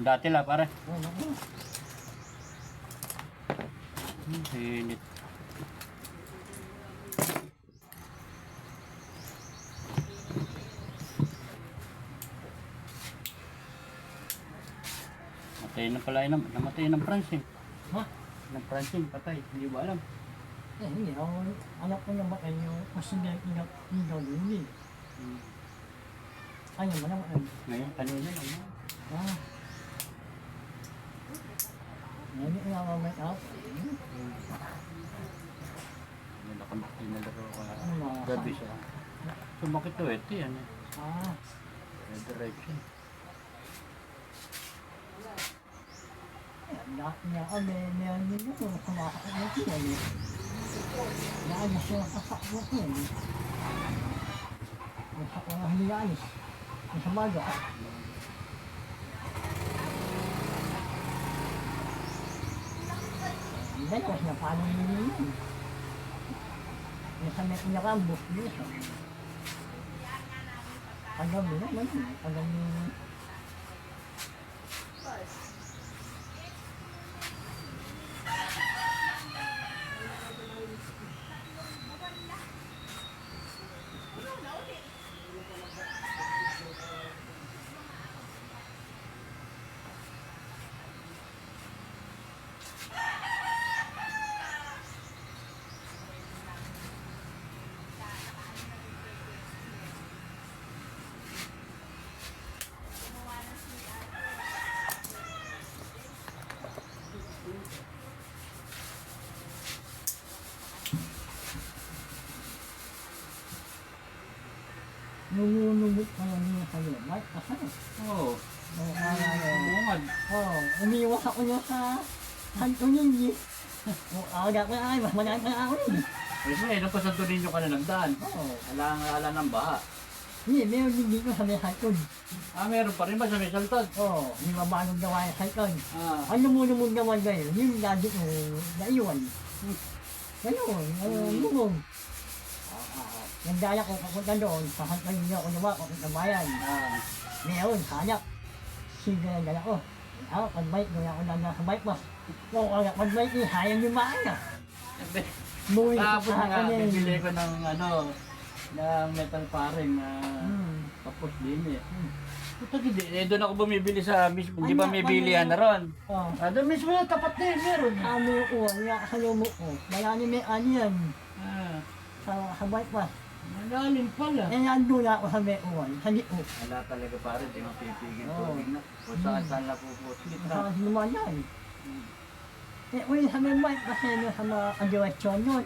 dati lang, pare. Oo. Init. Matay na pala yun. Namatay ng Francine. Ha? Ng Francine, patay. Hindi ba alam? Eh, hindi. Anak ko naman kayo. Kasi inaw yun eh. Ayaw mo naman. Ngayon, kanina lang. Ah. Ngayon, inamamay up. Hindi ako nakinalaro ka. Ano? Gabi siya. Sumakit to ito yan eh. Ah. Direction. Lahat niya kami, meron din ako, kumakakot ko yan eh. Naayos siya ang kasakot ko yan eh. Ang sakot na hilianis. Ang samaga. Hindi ko siya paano yun yun. Yung sa may pinakambos dito. Pagabi naman yun. Pagabi Nununubot ka lang niya sa lumay. Asan? Oo. Bungad. Umiwas ako niya sa Santo Niño. Aga ko ay, mas manaan ka ako rin. Kasi ilang pa sa Torino ka na nagdaan. Ala ng baha. Hindi, meron din dito sa may Santon. Meron pa rin ba sa may saltod? May mabanog na wala sa Santon. Ah. Ang lumulumog naman ngayon, yung gadget mo, naiwan. Ganun, lumog. Nagdala ko papunta doon, papunta niyo ako naman, papunta bayan. Meron, hanap. Sige na dala ko. Pag-bike, doon ako na sa bike boss. Pag-bike niya, hayang yung maana. Buwi ko Tapos sa nga, akin bibili ko ng ng metal paring na tapos din eh. Puta gidi, doon ako bumibili sa mismo, di ba may bilihan na ron? Doon mismo na, tapat na yun, meron. Amo ko, nga sa lumo ko. Malani may aniyan. Sa bike boss. Malalim pala. Nandun ako sa may uwan, sa lipo. Wala talaga pare, di mapipigil tubig na. Kung saan napuputlit na. Sa sinumanan. Sa may bike kasi sa mga adiwasyon yun.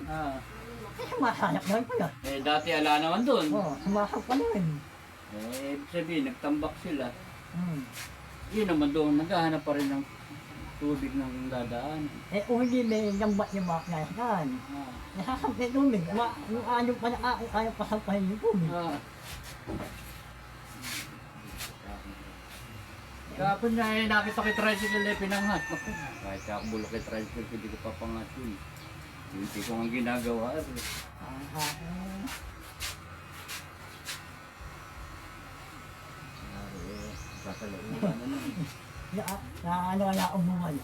Sumahanap na rin pala. Dati ala naman doon. Sumahanap pa rin. Ibig sabihin, nagtambak sila. Yun naman doon, naghahanap pa rin ng tubig ng dadaan. Hindi may lambat yung mga kinasakan. Nasasampay tubig. Yung anong pa na ako, kaya pasampahin yung tubig. Kapag nga nakita ko yung tricycle na pinangat. Kahit ako bulok yung tricycle, hindi ko papangat yun. Hindi ko ang ginagawa. Ano wala akong buwan.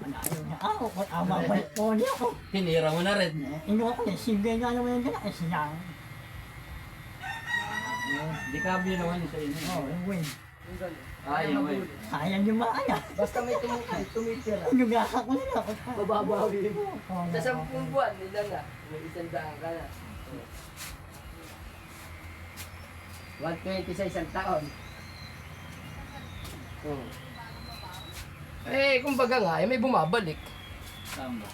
Ayaw niya ako, mabalik po niya ako. Tinira mo na rin. Ino ako niya, simple nga naman yung dala. Siya. Di kabyo naman yun sa inyo. Yung win. Yung win. Sayang yung maaya. Basta may tumitira. Yung gasa ko nila. Mababawi mo. Sa 10 buwan, nila na. May 100 ka na. 120 sa isang taon. Kumbaga nga, may bumabalik. Saan ba?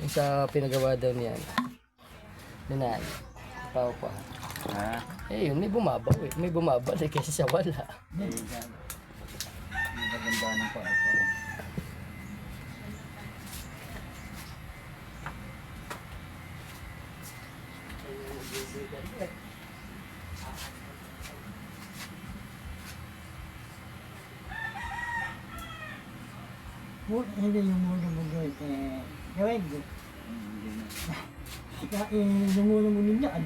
Yung sa pinagawa daw niya. Nanay. Pao pa. Yun, may bumabalik. May bumabalik kasi sa wala. Maganda ng pa. Hindi yung muna-muna gawin ko. Hindi na. Yung muna-muna dyan.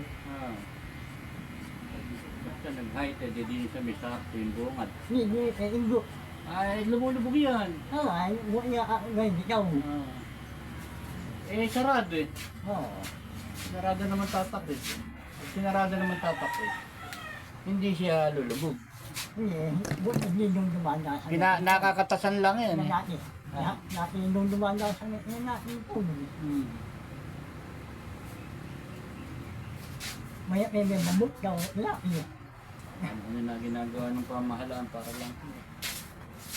Basta nag-height, di din sa may sakto yung bungad. Hindi, inggo. Ay, lumulubog yan. Ay, wala ako ngayon ikaw. Eh, sarado eh. Oo. Sarado naman tatak eh. Pag sinarado naman tatak eh, hindi siya lulubog. Hindi, hindi nung dumanda sa Nakakatasan lang yan eh. natin. Natin nung dumanda sa natin po. Hmm. May nabot daw, laki. Ano na ginagawa ng pamahalaan para lang.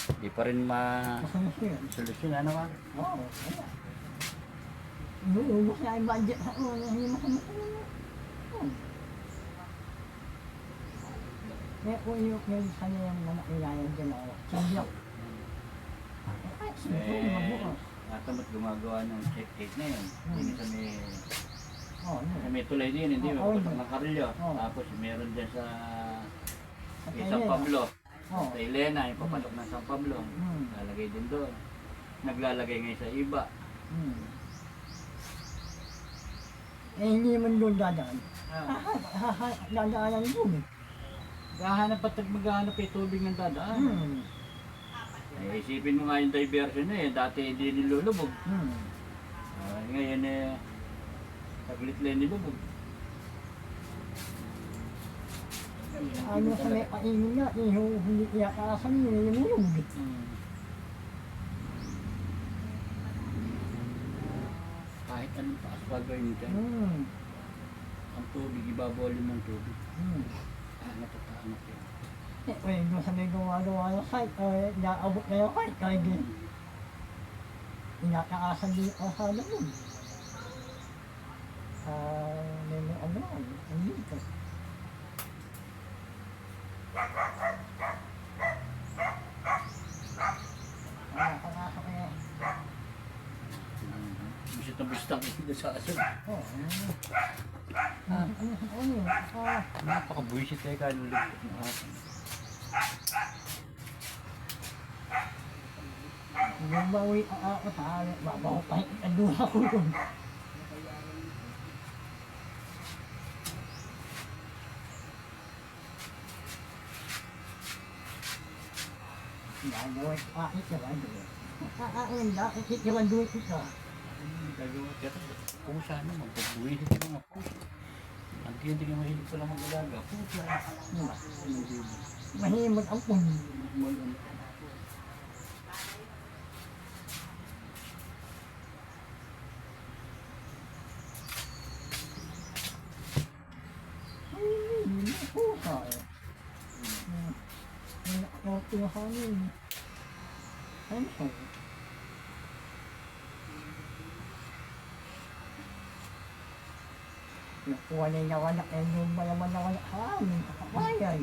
Hindi pa rin Masolusyon. solusyon. Ano ka? Oo, kaya. Inuubos na yung budget sa ulo, hindi masolusyon. Kaya po yung sana yung mga ilayan dyan ako. Sindiyak. Ay, sindiyak, mabukas. Natamot gumagawa ng check date na yun. Hindi sa may... Oo, Sa may tulay din, hindi Oo, ba? Patok ng karilyo. Oo. Tapos meron dyan sa Sa San Elena. Pablo. Oo. Sa Elena, yung papatok ng San Pablo. Lalagay din doon. Naglalagay ngayon sa iba. Eh, hindi man doon dadaan. Dadaanan doon eh. Gahanap at maghahanap ay tubig ng dadaan. Eh, isipin mo nga yung diversion na eh. Dati hindi nilulubog. Ngayon eh, saglit lang nilubog. Ano sa may paingin nga, hindi iyakasan yun, yung ulog. Kahit anong taas bagay mo dyan, ang tubig, ibabawalin ng tubig. Natataanap yan. Eh, doon sa may gawa-gawa ng site, naabot na yung site, kaya din. Inatakasan din ang sana nun. May mga ano, ang dito. Nakakasok kaya. Bisit na bistang hindi sa asin. Oo. Ano? Napaka-buisit eh, kaya nulugtot ng asin. Babawi ako sa akin, babaw pa yung aduna ko yun. Gagawin ko akin sa bando. Akin na, ikikiwan doon ito. Gagawa ka rin. Kung sana magpabuisit yung mga puso. Ang hindi ka mahilig pala mag-alaga. Puso. Mahimod ang puno. Nakuha na yung nawanak eh, yung malaman nawanak sa amin, sa kabayan.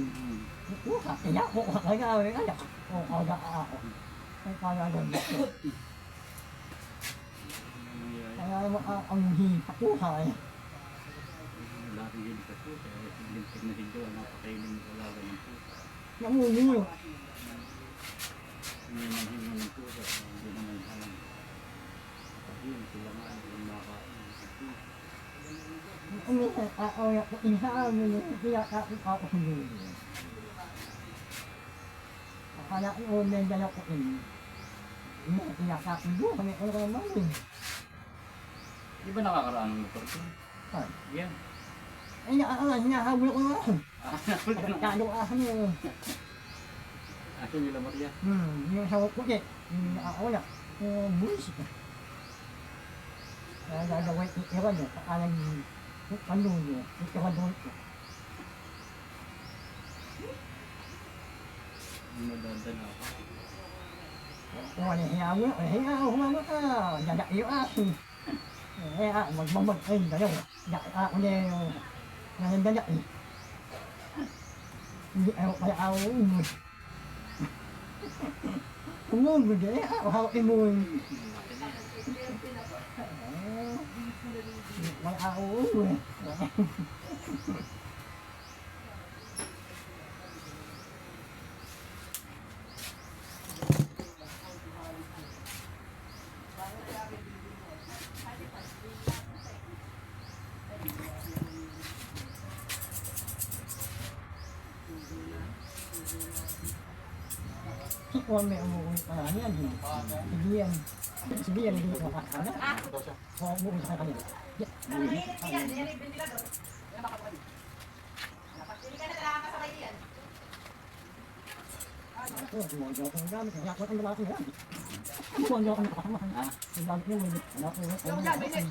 Nakuha, inako ka kaya, anak. O, kaga ako. Ay, kaya doon dito. Kaya mo ang hipakuha eh. Wala rin yun sa puso. Lintik na rin doon. Napakainin mo talaga ng puso. Nangungulo. Hindi naman hinga ng puso. Hindi naman alam. Kapag sila nga yung makain. Umisan ako na kung inaamin niya, pinakapit ako sa dulo. Akala ko may dala ko in. Pinakapit doon, kami ko naman din. Di ba nakakaraan ng motor ko? Ay, Yan. ay hinahabol ko na ako. Nakakul ka na. Nagkado ako niya. Asan nila Maria? Yung sa puti, yung nakakawala. Bulis. Kaya gagawin, iwan niya, pakalang panulo, iwan doon ko. Madadala ako. Kung ano hinabol ako, humama ka, dada iyo ako. Magmamag, ay, dalawa. Ako niya yung nandala eh. Hindi ako pala ako umod. Umod eh, ako hawak mo. May ako umod. kung may umuwi pa lang yan. Sige yan. Sige yan, hindi ko makakala. Kung umuwi sa kanila. Sumondo ko ang gamit. Kaya ko ang lalaki yan. Sumondo ko ang nakakamahan. Ang gamit yung may